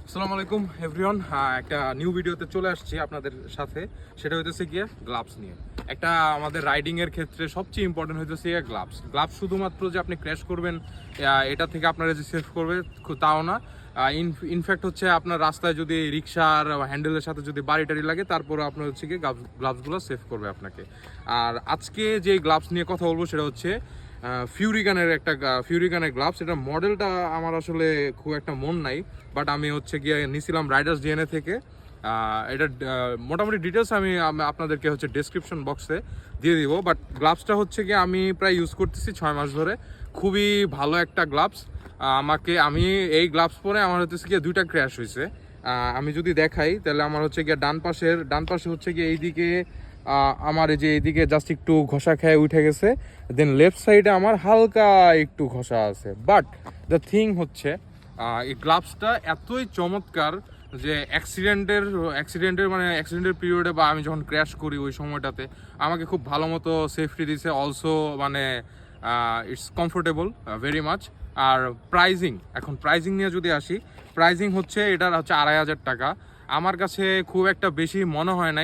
আসসালামু আলাইকুম এভরিওয়ান। একটা নিউ ভিডিওতে চলে আসছি আপনাদের সাথে। সেটা হইতেছে গিয়ে গ্লাভস নিয়ে। একটা আমাদের রাইডিং এর ক্ষেত্রে সবচেয়ে ইম্পর্টেন্ট হইতেছে গিয়ে গ্লাভস। গ্লাভস শুধুমাত্র যে আপনি ক্র্যাশ করবেন এটা থেকে আপনারা যে সেভ করবে তাও না। ইনফ্যাক্ট হচ্ছে আপনার রাস্তায় যদি রিক্সার হ্যান্ডেলের সাথে যদি বাড়ি টাড়ি লাগে তারপরে আপনার হচ্ছে গিয়ে গ্লাভসগুলো সেভ করবে আপনাকে। আর আজকে যে গ্লাভস নিয়ে কথা বলবো সেটা হচ্ছে ফিউরিগানের গ্লাভস। এটা মডেলটা আমার আসলে খুব একটা মন নাই, বাট আমি হচ্ছে গিয়ে নিছিলাম রাইডার্স ডিএনএ থেকে। এটা মোটামুটি ডিটেলস আমি আপনাদেরকে হচ্ছে ডেসক্রিপশন বক্সে দিয়ে দিব। বাট গ্লাভসটা হচ্ছে গিয়ে আমি প্রায় ইউজ করতেছি 6 মাস ধরে। খুবই ভালো একটা গ্লাভস। আমি এই গ্লাভস পরে আমার হচ্ছে গিয়ে 2টা ক্র্যাশ হয়েছে। আমি যদি দেখাই তাহলে আমার হচ্ছে গিয়ে ডান পাশে হচ্ছে গিয়ে এইদিকে আমার এই যে এইদিকে জাস্ট একটু ঘষা খেয়ে উঠে গেছে। দেন লেফট সাইডে আমার হালকা একটু ঘষা আছে। বাট দ্য থিং হচ্ছে এই গ্লাভসটা এতই চমৎকার যে অ্যাক্সিডেন্টের পিরিয়ডে বা আমি যখন ক্র্যাশ করি ওই সময়টাতে আমাকে খুব ভালো মতো সেফটি দিছে। অলসো মানে ইটস কমফোর্টেবল ভেরি মাচ। আর প্রাইজিং নিয়ে যদি আসি, প্রাইজিং হচ্ছে এটার হচ্ছে 2,500 টাকা। আমার কাছে খুব একটা বেশি মনে হয় নাই।